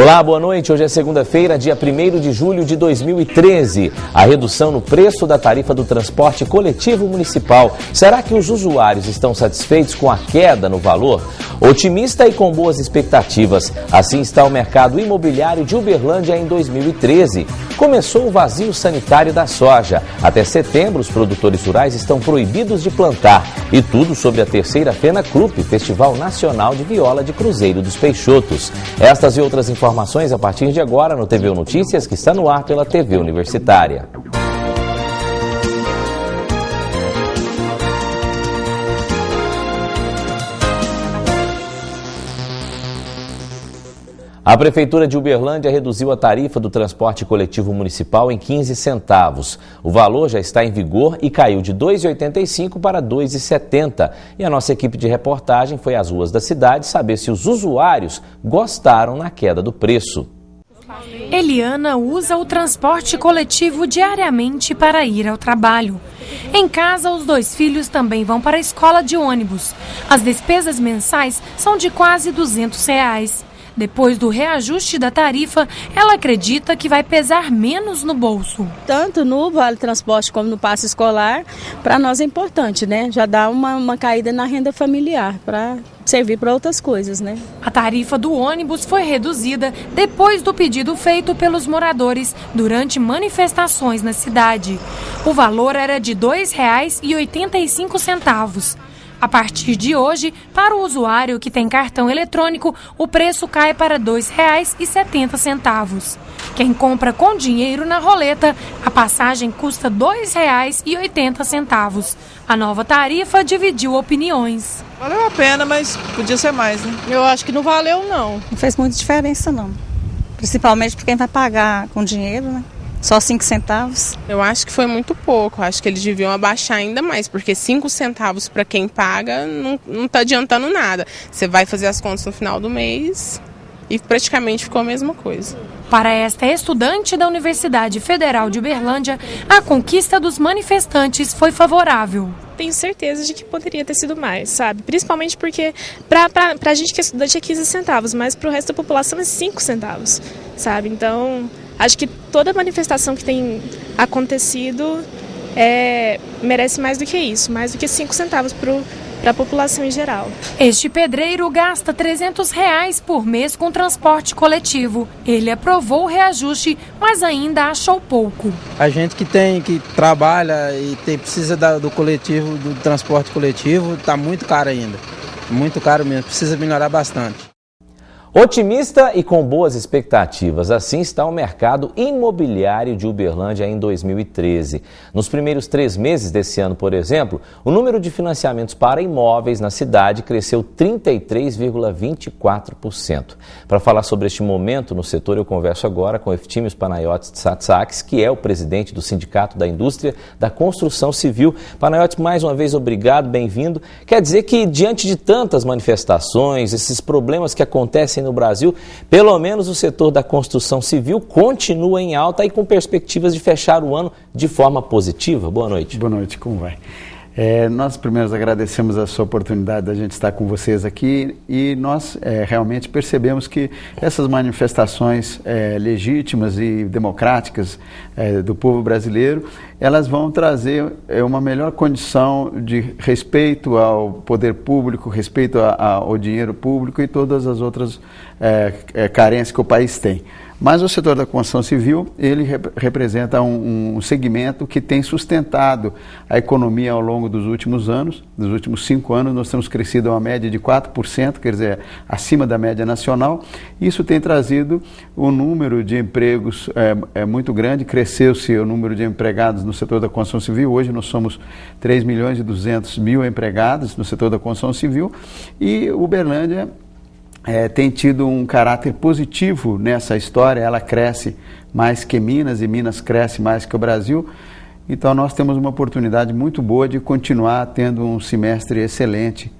Olá, boa noite. Hoje é segunda-feira, dia 1º de julho de 2013. A redução no preço da tarifa do transporte coletivo municipal. Será que os usuários estão satisfeitos com a queda no valor? Otimista e com boas expectativas. Assim está o mercado imobiliário de Uberlândia em 2013. Começou o vazio sanitário da soja. Até setembro, os produtores rurais estão proibidos de plantar. E tudo sobre a terceira Fena Krupp, Festival Nacional de Viola de Cruzeiro dos Peixotos. Estas e outras informações a partir de agora no TVU Notícias, que está no ar pela TV Universitária. A Prefeitura de Uberlândia reduziu a tarifa do transporte coletivo municipal em 15 centavos. O valor já está em vigor e caiu de R$ 2,85 para R$ 2,70. E a nossa equipe de reportagem foi às ruas da cidade saber se os usuários gostaram na queda do preço. Eliana usa o transporte coletivo diariamente para ir ao trabalho. Em casa, os 2 filhos também vão para a escola de ônibus. As despesas mensais são de quase R$ 200. Depois do reajuste da tarifa, ela acredita que vai pesar menos no bolso. Tanto no Vale Transporte como no passe escolar, para nós é importante, né? Já dá uma caída na renda familiar, para servir para outras coisas, né? A tarifa do ônibus foi reduzida depois do pedido feito pelos moradores durante manifestações na cidade. O valor era de R$ 2,85. A partir de hoje, para o usuário que tem cartão eletrônico, o preço cai para R$ 2,70. Quem compra com dinheiro na roleta, a passagem custa R$ 2,80. A nova tarifa dividiu opiniões. Valeu a pena, mas podia ser mais, né? Eu acho que não valeu, não. Não fez muita diferença, não. Principalmente para quem vai pagar com dinheiro, né? Só 5 centavos. Eu acho que foi muito pouco. Acho que eles deviam abaixar ainda mais, porque 5 centavos para quem paga não está adiantando nada. Você vai fazer as contas no final do mês e praticamente ficou a mesma coisa. Para esta estudante da Universidade Federal de Uberlândia, a conquista dos manifestantes foi favorável. Tenho certeza de que poderia ter sido mais, sabe? Principalmente porque para a gente que é estudante é 15 centavos, mas para o resto da população é 5 centavos, sabe? Então, acho que toda manifestação que tem acontecido merece mais do que isso, mais do que 5 centavos para a população em geral. Este pedreiro gasta R$ 300 por mês com transporte coletivo. Ele aprovou o reajuste, mas ainda achou pouco. A gente que trabalha e precisa do coletivo, do transporte coletivo, está muito caro ainda. Muito caro mesmo, precisa melhorar bastante. Otimista e com boas expectativas, assim está o mercado imobiliário de Uberlândia em 2013. Nos primeiros 3 meses desse ano, por exemplo, o número de financiamentos para imóveis na cidade cresceu 33,24%. Para falar sobre este momento no setor, eu converso agora com Eftimios Panayotis Tsatsakis, que é o presidente do Sindicato da Indústria da Construção Civil. Panayotis, mais uma vez, obrigado, bem-vindo. Quer dizer que, diante de tantas manifestações, esses problemas que acontecem no Brasil, pelo menos o setor da construção civil continua em alta e com perspectivas de fechar o ano de forma positiva. Boa noite. Boa noite, como vai? Nós primeiro agradecemos a sua oportunidade da gente estar com vocês aqui e nós realmente percebemos que essas manifestações legítimas e democráticas do povo brasileiro, elas vão trazer uma melhor condição de respeito ao poder público, respeito ao dinheiro público e todas as outras carências que o país tem. Mas o setor da construção civil, ele representa um segmento que tem sustentado a economia ao longo dos últimos anos. Dos últimos 5 anos, nós temos crescido a uma média de 4%, quer dizer, acima da média nacional. Isso tem trazido um número de empregos muito grande, cresceu-se o número de empregados no setor da construção civil. Hoje nós somos 3.200.000 empregados no setor da construção civil e Uberlândia tem tido um caráter positivo nessa história. Ela cresce mais que Minas e Minas cresce mais que o Brasil. Então nós temos uma oportunidade muito boa de continuar tendo um semestre excelente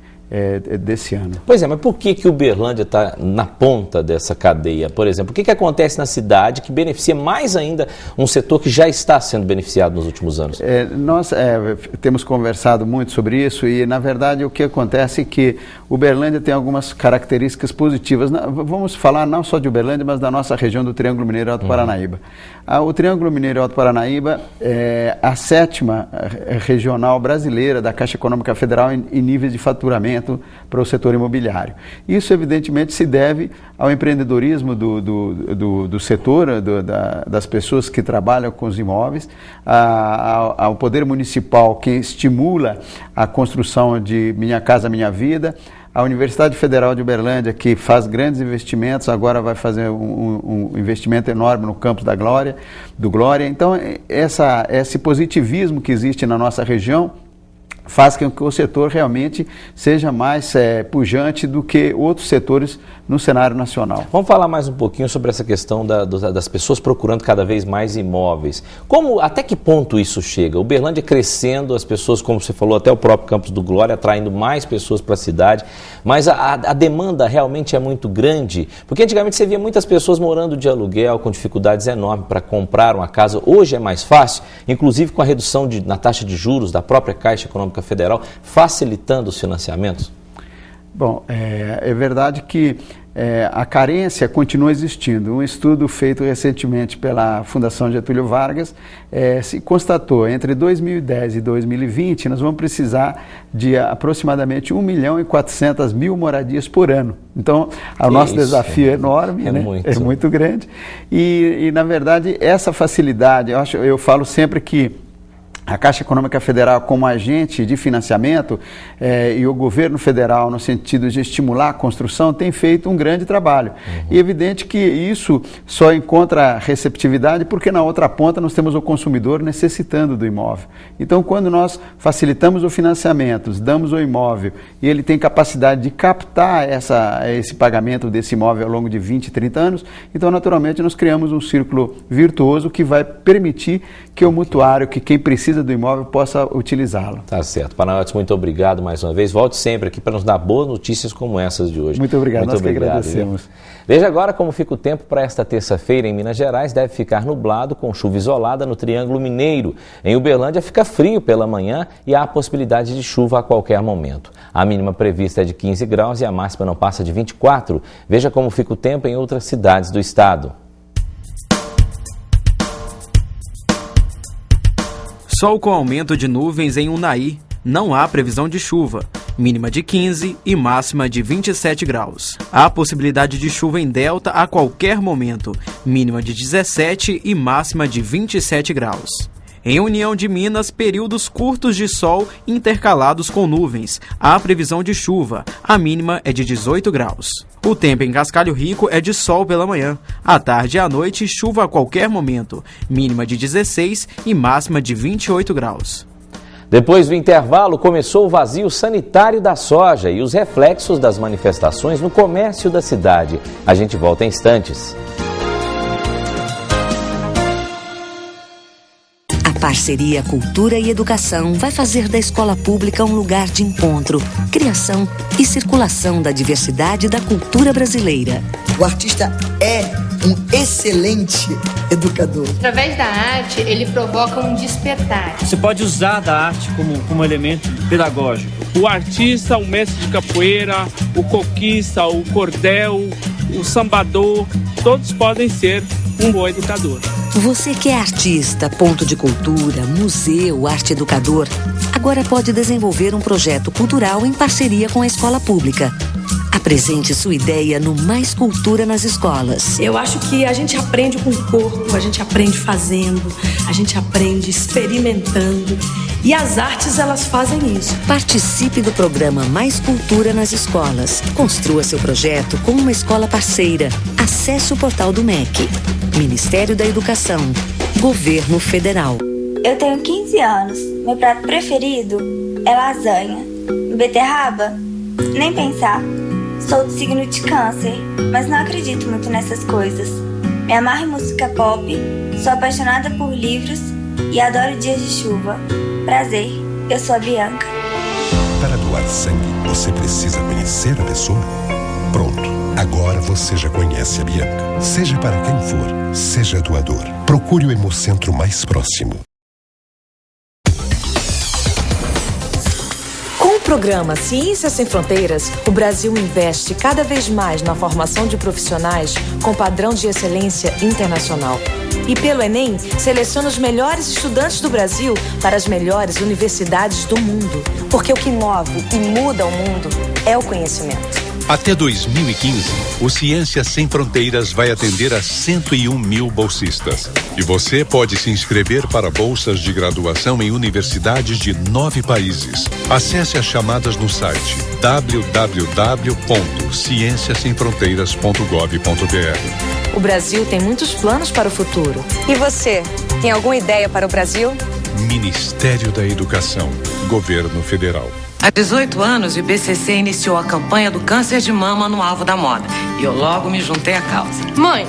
desse ano. Pois é, mas por que Uberlândia está na ponta dessa cadeia? Por exemplo, o que acontece na cidade que beneficia mais ainda um setor que já está sendo beneficiado nos últimos anos? Nós temos conversado muito sobre isso e, na verdade, o que acontece é que Uberlândia tem algumas características positivas. Vamos falar não só de Uberlândia, mas da nossa região do Triângulo Mineiro Alto Paranaíba. O Triângulo Mineiro Alto Paranaíba é a 7ª regional brasileira da Caixa Econômica Federal em níveis de faturamento para o setor imobiliário. Isso, evidentemente, se deve ao empreendedorismo do setor, das pessoas que trabalham com os imóveis, ao poder municipal que estimula a construção de Minha Casa Minha Vida, a Universidade Federal de Uberlândia, que faz grandes investimentos, agora vai fazer um investimento enorme no campus do Glória. Então, esse positivismo que existe na nossa região faz com que o setor realmente seja mais pujante do que outros setores no cenário nacional. Vamos falar mais um pouquinho sobre essa questão das pessoas procurando cada vez mais imóveis. Até que ponto isso chega? Uberlândia crescendo, as pessoas, como você falou, até o próprio campus do Glória, atraindo mais pessoas para a cidade, mas a demanda realmente é muito grande, porque antigamente você via muitas pessoas morando de aluguel, com dificuldades enormes para comprar uma casa. Hoje é mais fácil, inclusive com a redução na taxa de juros da própria Caixa Econômica Federal, facilitando os financiamentos? Bom, é verdade que a carência continua existindo. Um estudo feito recentemente pela Fundação Getúlio Vargas se constatou entre 2010 e 2020 nós vamos precisar de aproximadamente 1.400.000 moradias por ano. Então, o nosso desafio é enorme, né? É muito grande. E, na verdade, essa facilidade, eu falo sempre que a Caixa Econômica Federal, como agente de financiamento, e o governo federal, no sentido de estimular a construção, tem feito um grande trabalho. E é evidente que isso só encontra receptividade porque na outra ponta nós temos o consumidor necessitando do imóvel. Então, quando nós facilitamos o financiamento, damos o imóvel e ele tem capacidade de captar esse pagamento desse imóvel ao longo de 20, 30 anos, então, naturalmente, nós criamos um círculo virtuoso que vai permitir que o mutuário, que quem precisa do imóvel possa utilizá-lo. Tá certo. Panayotis, muito obrigado mais uma vez. Volte sempre aqui para nos dar boas notícias como essas de hoje. Muito obrigado, nós que agradecemos. Viu? Veja agora como fica o tempo para esta terça-feira em Minas Gerais. Deve ficar nublado com chuva isolada no Triângulo Mineiro. Em Uberlândia fica frio pela manhã e há a possibilidade de chuva a qualquer momento. A mínima prevista é de 15 graus e a máxima não passa de 24. Veja como fica o tempo em outras cidades do estado. Sol com aumento de nuvens em Unai. Não há previsão de chuva. Mínima de 15 e máxima de 27 graus. Há possibilidade de chuva em Delta a qualquer momento. Mínima de 17 e máxima de 27 graus. Em União de Minas, períodos curtos de sol intercalados com nuvens. Há previsão de chuva. A mínima é de 18 graus. O tempo em Cascalho Rico é de sol pela manhã. À tarde e à noite, chuva a qualquer momento. Mínima de 16 e máxima de 28 graus. Depois do intervalo, começou o vazio sanitário da soja e os reflexos das manifestações no comércio da cidade. A gente volta em instantes. Parceria Cultura e Educação vai fazer da escola pública um lugar de encontro, criação e circulação da diversidade da cultura brasileira. O artista é um excelente educador. Através da arte, ele provoca um despertar. Você pode usar da arte como elemento pedagógico. O artista, o mestre de capoeira, o coquista, o cordel, o sambador, todos podem ser um bom educador. Você que é artista, ponto de cultura, museu, arte educador, agora pode desenvolver um projeto cultural em parceria com a escola pública. Apresente sua ideia no Mais Cultura nas Escolas. Eu acho que a gente aprende com o corpo, a gente aprende fazendo, a gente aprende experimentando. E as artes, elas fazem isso. Participe do programa Mais Cultura nas Escolas. Construa seu projeto com uma escola parceira. Acesse o portal do MEC. Ministério da Educação. Governo Federal. Eu tenho 15 anos. Meu prato preferido é lasanha. Beterraba? Nem pensar. Sou do signo de Câncer, mas não acredito muito nessas coisas. Me amarro em música pop, sou apaixonada por livros e adoro dias de chuva. Prazer, eu sou a Bianca. Para doar doar sangue, você precisa conhecer a pessoa? Pronto, agora você já conhece a Bianca. Seja para quem for, seja doador. Procure o Hemocentro mais próximo. Com o programa Ciências Sem Fronteiras, o Brasil investe cada vez mais na formação de profissionais com padrão de excelência internacional. E pelo Enem, seleciona os melhores estudantes do Brasil para as melhores universidades do mundo. Porque o que move e muda o mundo é o conhecimento. Até 2015, o Ciências Sem Fronteiras vai atender a 101 mil bolsistas. E você pode se inscrever para bolsas de graduação em universidades de 9 países. Acesse as chamadas no site www.cienciasemfronteiras.gov.br. O Brasil tem muitos planos para o futuro. E você, tem alguma ideia para o Brasil? Ministério da Educação, Governo Federal. Há 18 anos, o IBCC iniciou a campanha do câncer de mama no alvo da moda. E eu logo me juntei à causa. Mãe,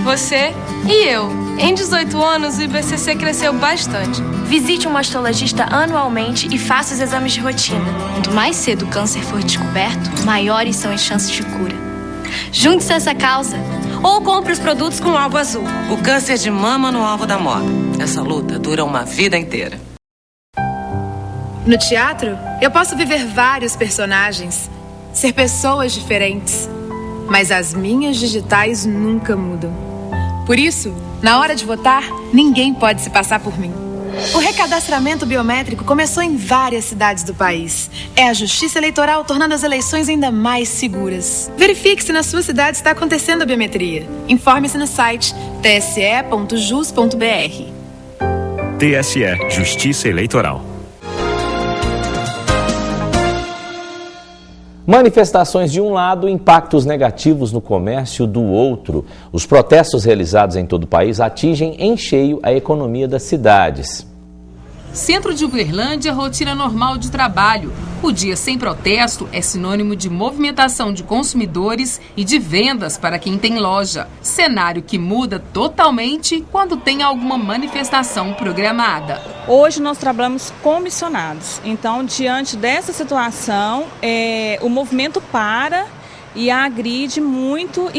você e eu. Em 18 anos, o IBCC cresceu bastante. Visite um mastologista anualmente e faça os exames de rotina. Quanto mais cedo o câncer for descoberto, maiores são as chances de cura. Junte-se a essa causa. Ou compre os produtos com o alvo azul. O câncer de mama no alvo da moda. Essa luta dura uma vida inteira. No teatro, eu posso viver vários personagens, ser pessoas diferentes, mas as minhas digitais nunca mudam. Por isso, na hora de votar, ninguém pode se passar por mim. O recadastramento biométrico começou em várias cidades do país. É a Justiça Eleitoral tornando as eleições ainda mais seguras. Verifique se na sua cidade está acontecendo a biometria. Informe-se no site tse.jus.br. TSE, Justiça Eleitoral. Manifestações de um lado, impactos negativos no comércio do outro. Os protestos realizados em todo o país atingem em cheio a economia das cidades. Centro de Uberlândia, rotina normal de trabalho. O dia sem protesto é sinônimo de movimentação de consumidores e de vendas para quem tem loja. Cenário que muda totalmente quando tem alguma manifestação programada. Hoje nós trabalhamos comissionados, então diante dessa situação, o movimento para e agride muito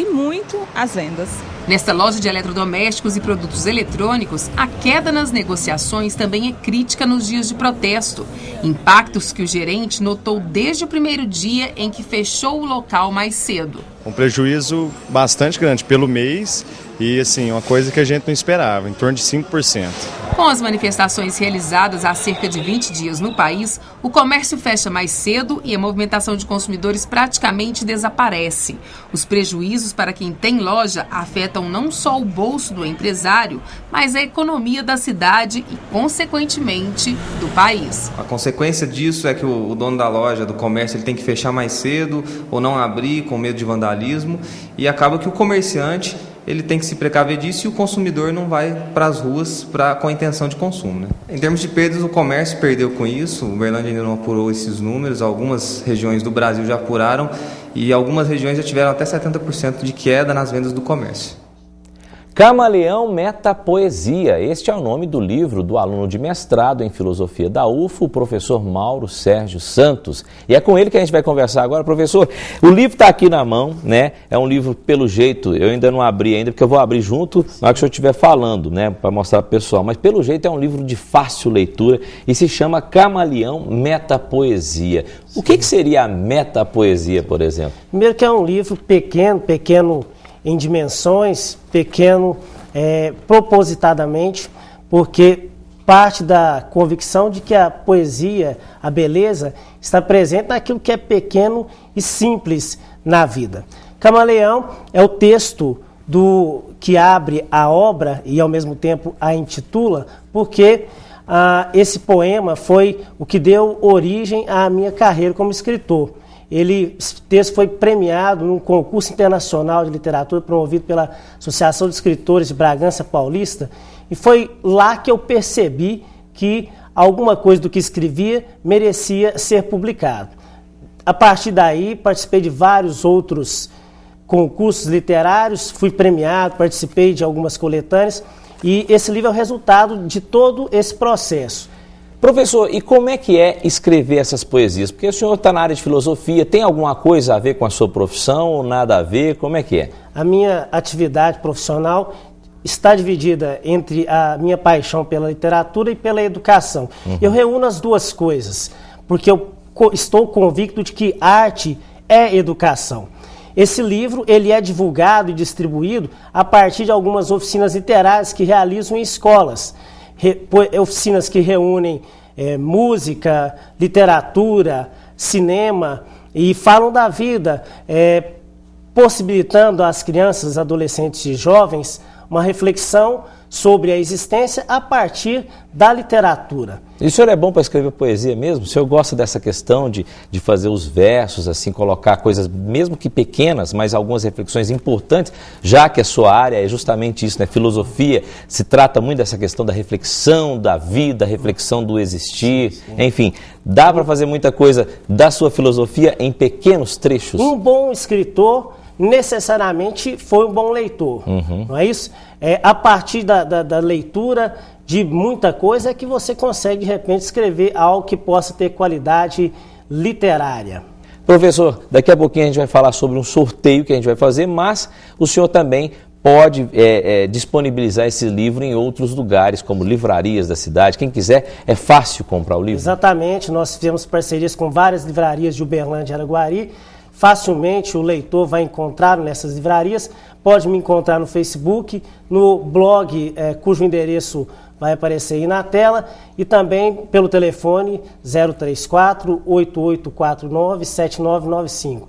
as vendas. Nesta loja de eletrodomésticos e produtos eletrônicos, a queda nas negociações também é crítica nos dias de protesto. Impactos que o gerente notou desde o primeiro dia em que fechou o local mais cedo. Um prejuízo bastante grande pelo mês e, assim, uma coisa que a gente não esperava, em torno de 5%. Com as manifestações realizadas há cerca de 20 dias no país, o comércio fecha mais cedo e a movimentação de consumidores praticamente desaparece. Os prejuízos para quem tem loja afetam não só o bolso do empresário, mas a economia da cidade e, consequentemente, do país. A consequência disso é que o dono da loja, do comércio, ele tem que fechar mais cedo ou não abrir com medo de vandalismo e acaba que o comerciante ele tem que se precaver disso e o consumidor não vai para as ruas com a intenção de consumo, né? Em termos de perdas, o comércio perdeu com isso. O Uberlândia ainda não apurou esses números. Algumas regiões do Brasil já apuraram e algumas regiões já tiveram até 70% de queda nas vendas do comércio. Camaleão Metapoesia, este é o nome do livro do aluno de mestrado em filosofia da UFO, o professor Mauro Sérgio Santos. E é com ele que a gente vai conversar agora. Professor, o livro está aqui na mão, né? É um livro, pelo jeito, eu ainda não abri ainda, porque eu vou abrir junto na hora que o senhor estiver falando, né? Para mostrar para o pessoal. Mas pelo jeito é um livro de fácil leitura e se chama Camaleão Metapoesia. O que seria a metapoesia, por exemplo? Primeiro que é um livro pequeno em dimensões, pequeno propositadamente, porque parte da convicção de que a poesia, a beleza, está presente naquilo que é pequeno e simples na vida. Camaleão é o texto que abre a obra e ao mesmo tempo a intitula, porque esse poema foi o que deu origem à minha carreira como escritor. Esse texto foi premiado num concurso internacional de literatura promovido pela Associação de Escritores de Bragança Paulista e foi lá que eu percebi que alguma coisa do que escrevia merecia ser publicado. A partir daí, participei de vários outros concursos literários, fui premiado, participei de algumas coletâneas e esse livro é o resultado de todo esse processo. Professor, e como é que é escrever essas poesias? Porque o senhor está na área de filosofia, tem alguma coisa a ver com a sua profissão ou nada a ver? Como é que é? A minha atividade profissional está dividida entre a minha paixão pela literatura e pela educação. Eu reúno as duas coisas, porque eu estou convicto de que arte é educação. Esse livro ele é divulgado e distribuído a partir de algumas oficinas literárias que realizam em escolas. Oficinas que reúnem música, literatura, cinema e falam da vida, possibilitando às crianças, adolescentes e jovens uma reflexão sobre a existência a partir da literatura. E o senhor é bom para escrever poesia mesmo? O senhor gosta dessa questão de fazer os versos, assim, colocar coisas, mesmo que pequenas, mas algumas reflexões importantes, já que a sua área é justamente isso, né? Filosofia, se trata muito dessa questão da reflexão da vida, reflexão do existir, enfim, dá para fazer muita coisa da sua filosofia em pequenos trechos? Um bom escritor necessariamente foi um bom leitor, não é isso? A partir da leitura de muita coisa é que você consegue, de repente, escrever algo que possa ter qualidade literária. Professor, daqui a pouquinho a gente vai falar sobre um sorteio que a gente vai fazer, mas o senhor também pode disponibilizar esse livro em outros lugares, como livrarias da cidade. Quem quiser, é fácil comprar o livro? Exatamente, nós fizemos parcerias com várias livrarias de Uberlândia e Araguari. Facilmente o leitor vai encontrar nessas livrarias, pode me encontrar no Facebook, no blog, cujo endereço vai aparecer aí na tela, e também pelo telefone 034-8849-7995.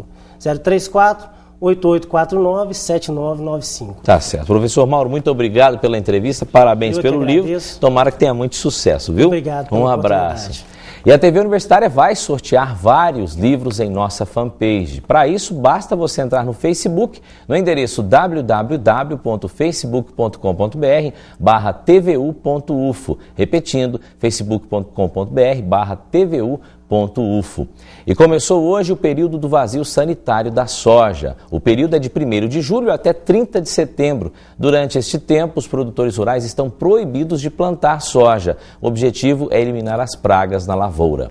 034-8849-7995. Tá certo. Professor Mauro, muito obrigado pela entrevista, parabéns pelo livro. Tomara que tenha muito sucesso, viu? Obrigado. Um abraço. E a TV Universitária vai sortear vários livros em nossa fanpage. Para isso, basta você entrar no Facebook, no endereço www.facebook.com.br/tvu.ufo. Repetindo, facebook.com.br/tvu.ufo. E começou hoje o período do vazio sanitário da soja. O período é de 1º de julho até 30 de setembro. Durante este tempo, os produtores rurais estão proibidos de plantar soja. O objetivo é eliminar as pragas na lavoura.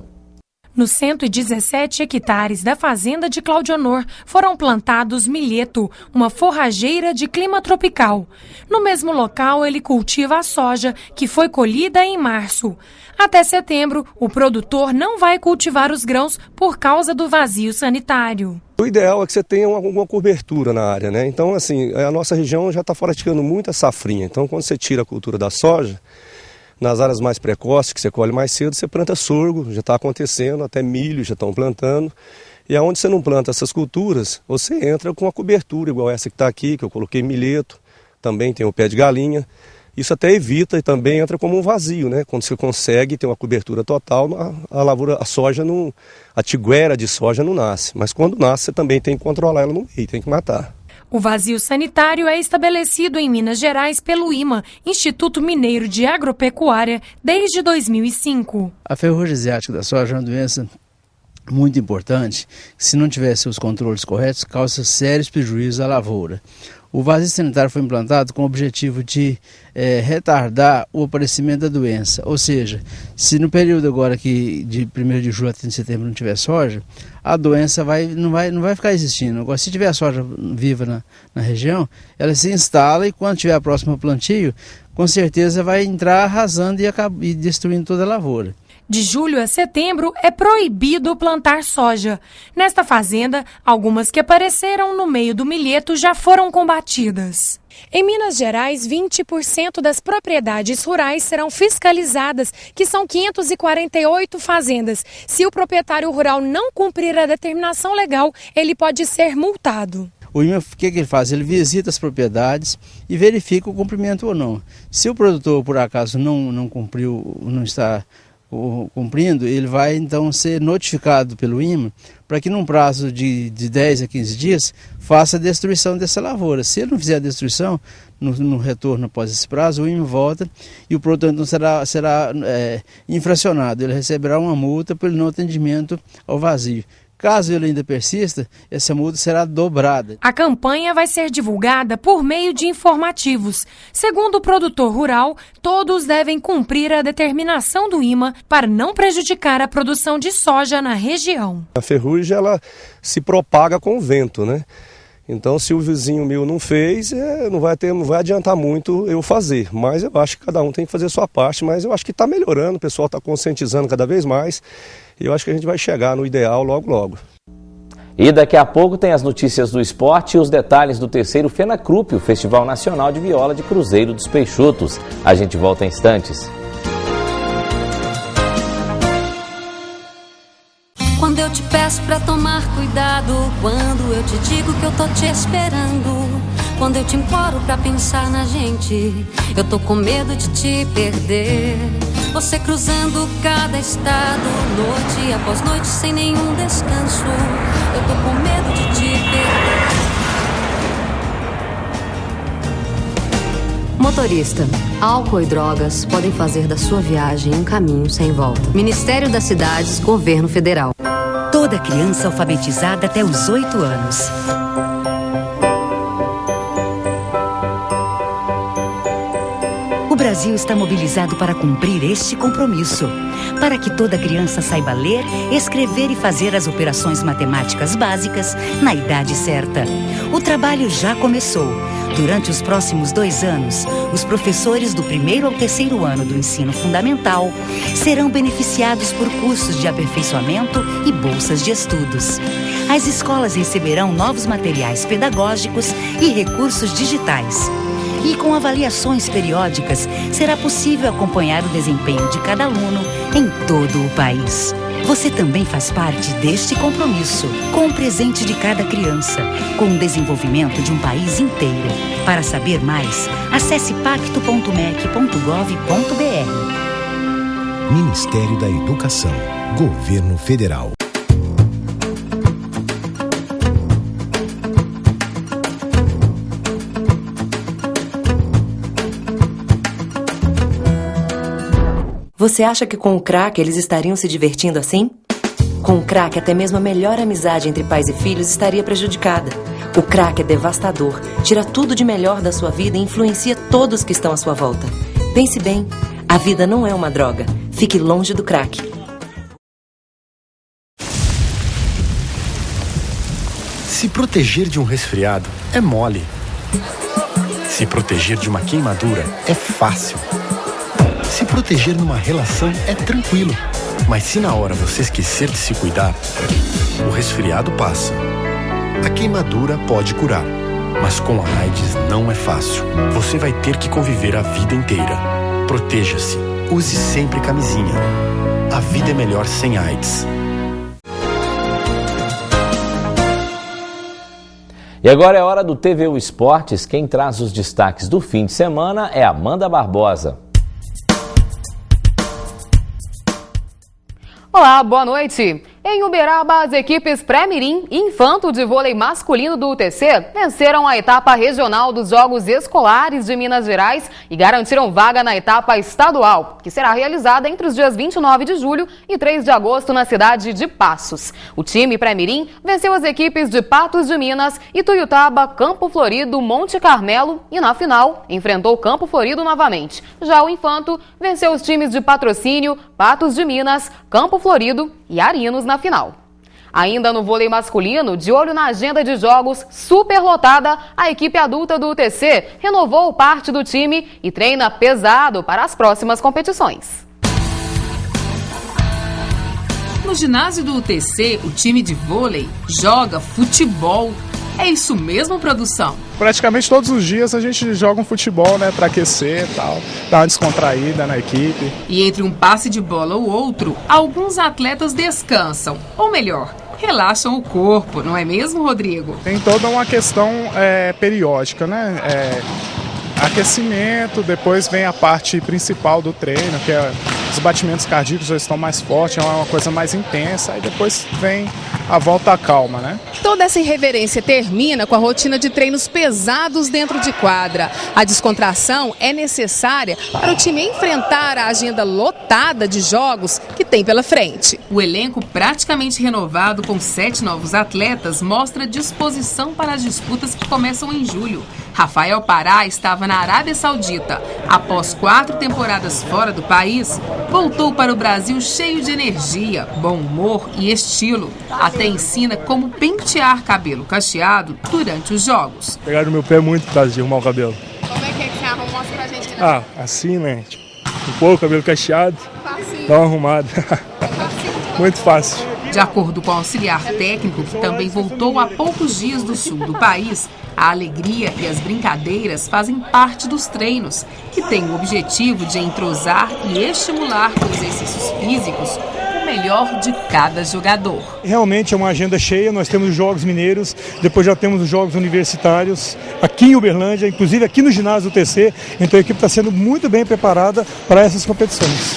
Nos 117 hectares da fazenda de Claudionor foram plantados milheto, uma forrageira de clima tropical. No mesmo local, ele cultiva a soja, que foi colhida em março. Até setembro, o produtor não vai cultivar os grãos por causa do vazio sanitário. O ideal é que você tenha alguma cobertura na área, né? Então, assim, a nossa região já está praticando muita safrinha. Então, quando você tira a cultura da soja, nas áreas mais precoces, que você colhe mais cedo, você planta sorgo, já está acontecendo, até milho já estão plantando. E aonde você não planta essas culturas, você entra com a cobertura, igual essa que está aqui, que eu coloquei milheto, também tem o pé de galinha. Isso até evita e também entra como um vazio, né? Quando você consegue ter uma cobertura total, a lavoura, a soja não, a tiguera de soja não nasce. Mas quando nasce, você também tem que controlar ela no meio, tem que matar. O vazio sanitário é estabelecido em Minas Gerais pelo IMA, Instituto Mineiro de Agropecuária, desde 2005. A ferrugem asiática da soja é uma doença muito importante, que se não tivesse os controles corretos, causa sérios prejuízos à lavoura. O vazio sanitário foi implantado com o objetivo de retardar o aparecimento da doença, ou seja, se no período agora que de 1º de julho a 30 de setembro não tiver soja, a doença não vai ficar existindo. Agora, se tiver a soja viva na região, ela se instala e quando tiver a próxima plantio, com certeza vai entrar arrasando e destruindo toda a lavoura. De julho a setembro é proibido plantar soja. Nesta fazenda, algumas que apareceram no meio do milheto já foram combatidas. Em Minas Gerais, 20% das propriedades rurais serão fiscalizadas, que são 548 fazendas. Se o proprietário rural não cumprir a determinação legal, ele pode ser multado. O IMA, o que ele faz? Ele visita as propriedades e verifica o cumprimento ou não. Se o produtor, por acaso, não cumpriu, não está cumprindo, ele vai então ser notificado pelo IMA para que num prazo de 10 a 15 dias faça a destruição dessa lavoura. Se ele não fizer a destruição, no retorno após esse prazo, o IMA volta e o produtor então será infracionado. Ele receberá uma multa pelo não atendimento ao vazio, Caso ele ainda persista, essa multa será dobrada. A campanha vai ser divulgada por meio de informativos. Segundo o produtor rural, todos devem cumprir a determinação do IMA para não prejudicar a produção de soja na região. A ferrugem, ela se propaga com o vento, né? Então, se o vizinho meu não fez, não vai adiantar muito eu fazer. Mas eu acho que cada um tem que fazer a sua parte, mas eu acho que está melhorando, o pessoal está conscientizando cada vez mais. E eu acho que a gente vai chegar no ideal logo, logo. E daqui a pouco tem as notícias do esporte e os detalhes do terceiro FENACRUP, o Festival Nacional de Viola de Cruzeiro dos Peixotos. A gente volta em instantes. Quando eu te peço pra tomar cuidado, quando eu te digo que eu tô te esperando, quando eu te imploro pra pensar na gente, eu tô com medo de te perder. Você cruzando cada estado, noite após noite, sem nenhum descanso, eu tô com medo de te perder. Motorista, álcool e drogas podem fazer da sua viagem um caminho sem volta. Ministério das Cidades, Governo Federal. Toda criança alfabetizada até os 8 anos. O Brasil está mobilizado para cumprir este compromisso. Para que toda criança saiba ler, escrever e fazer as operações matemáticas básicas na idade certa. O trabalho já começou. Durante os próximos 2 anos, os professores do 1º ao 3º ano do ensino fundamental serão beneficiados por cursos de aperfeiçoamento e bolsas de estudos. As escolas receberão novos materiais pedagógicos e recursos digitais. E com avaliações periódicas, será possível acompanhar o desempenho de cada aluno em todo o país. Você também faz parte deste compromisso, com o presente de cada criança, com o desenvolvimento de um país inteiro. Para saber mais, acesse pacto.mec.gov.br. Ministério da Educação, Governo Federal. Você acha que com o crack eles estariam se divertindo assim? Com o crack, até mesmo a melhor amizade entre pais e filhos estaria prejudicada. O crack é devastador, tira tudo de melhor da sua vida e influencia todos que estão à sua volta. Pense bem, a vida não é uma droga. Fique longe do crack. Se proteger de um resfriado é mole. Se proteger de uma queimadura é fácil. Se proteger numa relação é tranquilo, mas se na hora você esquecer de se cuidar, o resfriado passa. A queimadura pode curar, mas com a AIDS não é fácil. Você vai ter que conviver a vida inteira. Proteja-se, use sempre camisinha. A vida é melhor sem AIDS. E agora é hora do TVU Esportes. Quem traz os destaques do fim de semana é Amanda Barbosa. Olá, boa noite. Em Uberaba, as equipes Pré-Mirim e Infanto de vôlei masculino do UTC venceram a etapa regional dos Jogos Escolares de Minas Gerais e garantiram vaga na etapa estadual, que será realizada entre os dias 29 de julho e 3 de agosto na cidade de Passos. O time Pré-Mirim venceu as equipes de Patos de Minas, Ituiutaba, Campo Florido, Monte Carmelo e, na final, enfrentou Campo Florido novamente. Já o Infanto venceu os times de Patrocínio, Patos de Minas, Campo Florido e Arinos na final. Ainda no vôlei masculino, de olho na agenda de jogos superlotada, a equipe adulta do UTC renovou parte do time e treina pesado para as próximas competições. No ginásio do UTC, o time de vôlei joga futebol. É isso mesmo, produção? Praticamente todos os dias a gente joga um futebol, né, para aquecer e tal, dar uma descontraída na equipe. E entre um passe de bola ou outro, alguns atletas descansam, ou melhor, relaxam o corpo, não é mesmo, Rodrigo? Tem toda uma questão periódica, né? Aquecimento, depois vem a parte principal do treino, que os batimentos cardíacos já estão mais fortes, é uma coisa mais intensa, aí depois vem a volta à calma, né? Toda essa irreverência termina com a rotina de treinos pesados dentro de quadra. A descontração é necessária para o time enfrentar a agenda lotada de jogos que tem pela frente. O elenco praticamente renovado com 7 novos atletas mostra disposição para as disputas que começam em julho. Rafael Pará estava na Arábia Saudita. Após 4 temporadas fora do país, voltou para o Brasil cheio de energia, bom humor e estilo. Até ensina como pentear cabelo cacheado durante os jogos. Pegaram no meu pé muito por causa de arrumar o cabelo. Como é que você arruma? Mostra pra gente. Né? Assim, né? Tipo, um pouco, cabelo cacheado, dá uma arrumada. Muito fácil. De acordo com o auxiliar técnico, que também voltou há poucos dias do sul do país, a alegria e as brincadeiras fazem parte dos treinos, que têm o objetivo de entrosar e estimular com exercícios físicos o melhor de cada jogador. Realmente é uma agenda cheia, nós temos os Jogos Mineiros, depois já temos os Jogos Universitários aqui em Uberlândia, inclusive aqui no ginásio do TC, então a equipe está sendo muito bem preparada para essas competições.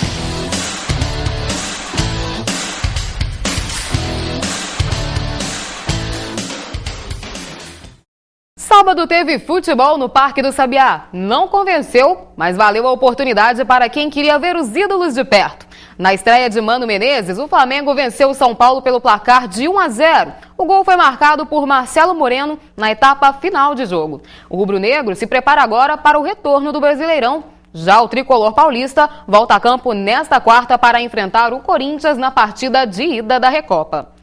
Sábado teve futebol no Parque do Sabiá. Não convenceu, mas valeu a oportunidade para quem queria ver os ídolos de perto. Na estreia de Mano Menezes, o Flamengo venceu o São Paulo pelo placar de 1-0. O gol foi marcado por Marcelo Moreno na etapa final de jogo. O rubro-negro se prepara agora para o retorno do Brasileirão. Já o tricolor paulista volta a campo nesta quarta para enfrentar o Corinthians na partida de ida da Recopa.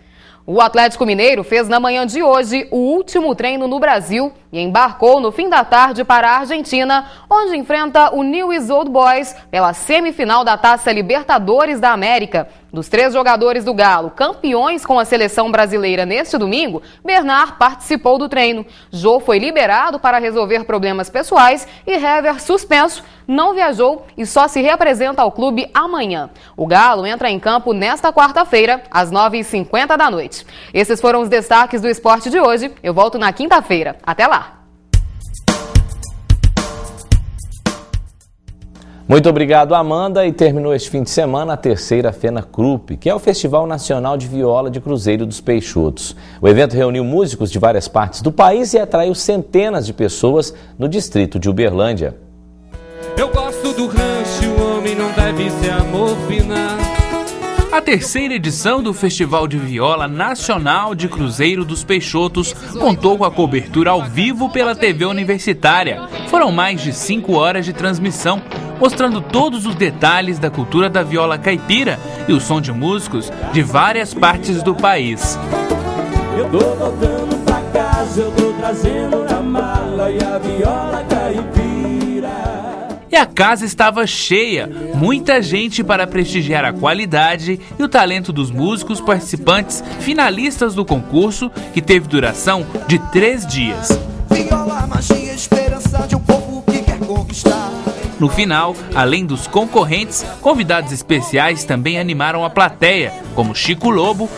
O Atlético Mineiro fez na manhã de hoje o último treino no Brasil e embarcou no fim da tarde para a Argentina, onde enfrenta o Newell's Old Boys pela semifinal da Taça Libertadores da América. Dos 3 jogadores do Galo, campeões com a seleção brasileira neste domingo, Bernard participou do treino. Jô foi liberado para resolver problemas pessoais e Hever, suspenso, não viajou e só se reapresenta ao clube amanhã. O Galo entra em campo nesta quarta-feira, às 9h50 da noite. Esses foram os destaques do esporte de hoje. Eu volto na quinta-feira. Até lá! Muito obrigado, Amanda. E terminou este fim de semana a terceira Fena Krupp, que é o Festival Nacional de Viola de Cruzeiro dos Peixotos. O evento reuniu músicos de várias partes do país e atraiu centenas de pessoas no distrito de Uberlândia. Eu gosto do rancho, o homem não deve se amofinar. A terceira edição do Festival de Viola Nacional de Cruzeiro dos Peixotos contou com a cobertura ao vivo pela TV Universitária. Foram mais de 5 horas de transmissão, mostrando todos os detalhes da cultura da viola caipira e o som de músicos de várias partes do país. Eu tô voltando pra casa, eu tô trazendo na mala e a viola caipira. E a casa estava cheia, muita gente para prestigiar a qualidade e o talento dos músicos participantes finalistas do concurso, que teve duração de 3 dias. Viola, magia, esperança de um povo que quer conquistar. No final, além dos concorrentes, convidados especiais também animaram a plateia, como Chico Lobo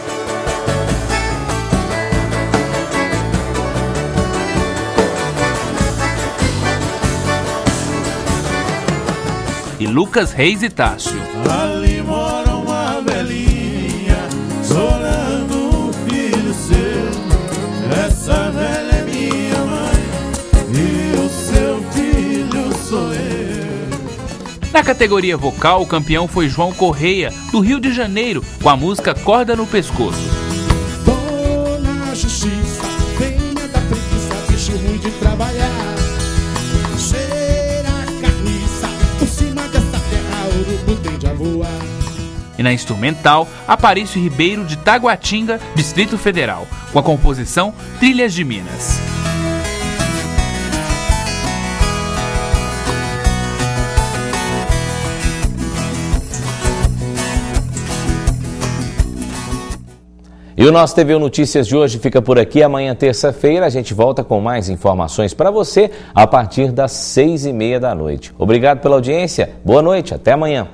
e Lucas Reis e Tássio. Ali mora uma velhinha, chorando um filho seu. Essa velha é minha mãe e o seu filho sou eu. Na categoria vocal, o campeão foi João Correia, do Rio de Janeiro, com a música Corda no Pescoço. Tô na justiça, venha da preguiça, bicho ruim de trabalhar. E na instrumental, Aparício Ribeiro de Taguatinga, Distrito Federal, com a composição Trilhas de Minas. E o nosso TV Notícias de hoje fica por aqui. Amanhã, terça-feira, a gente volta com mais informações para você a partir das 6h30 da noite. Obrigado pela audiência, boa noite, até amanhã.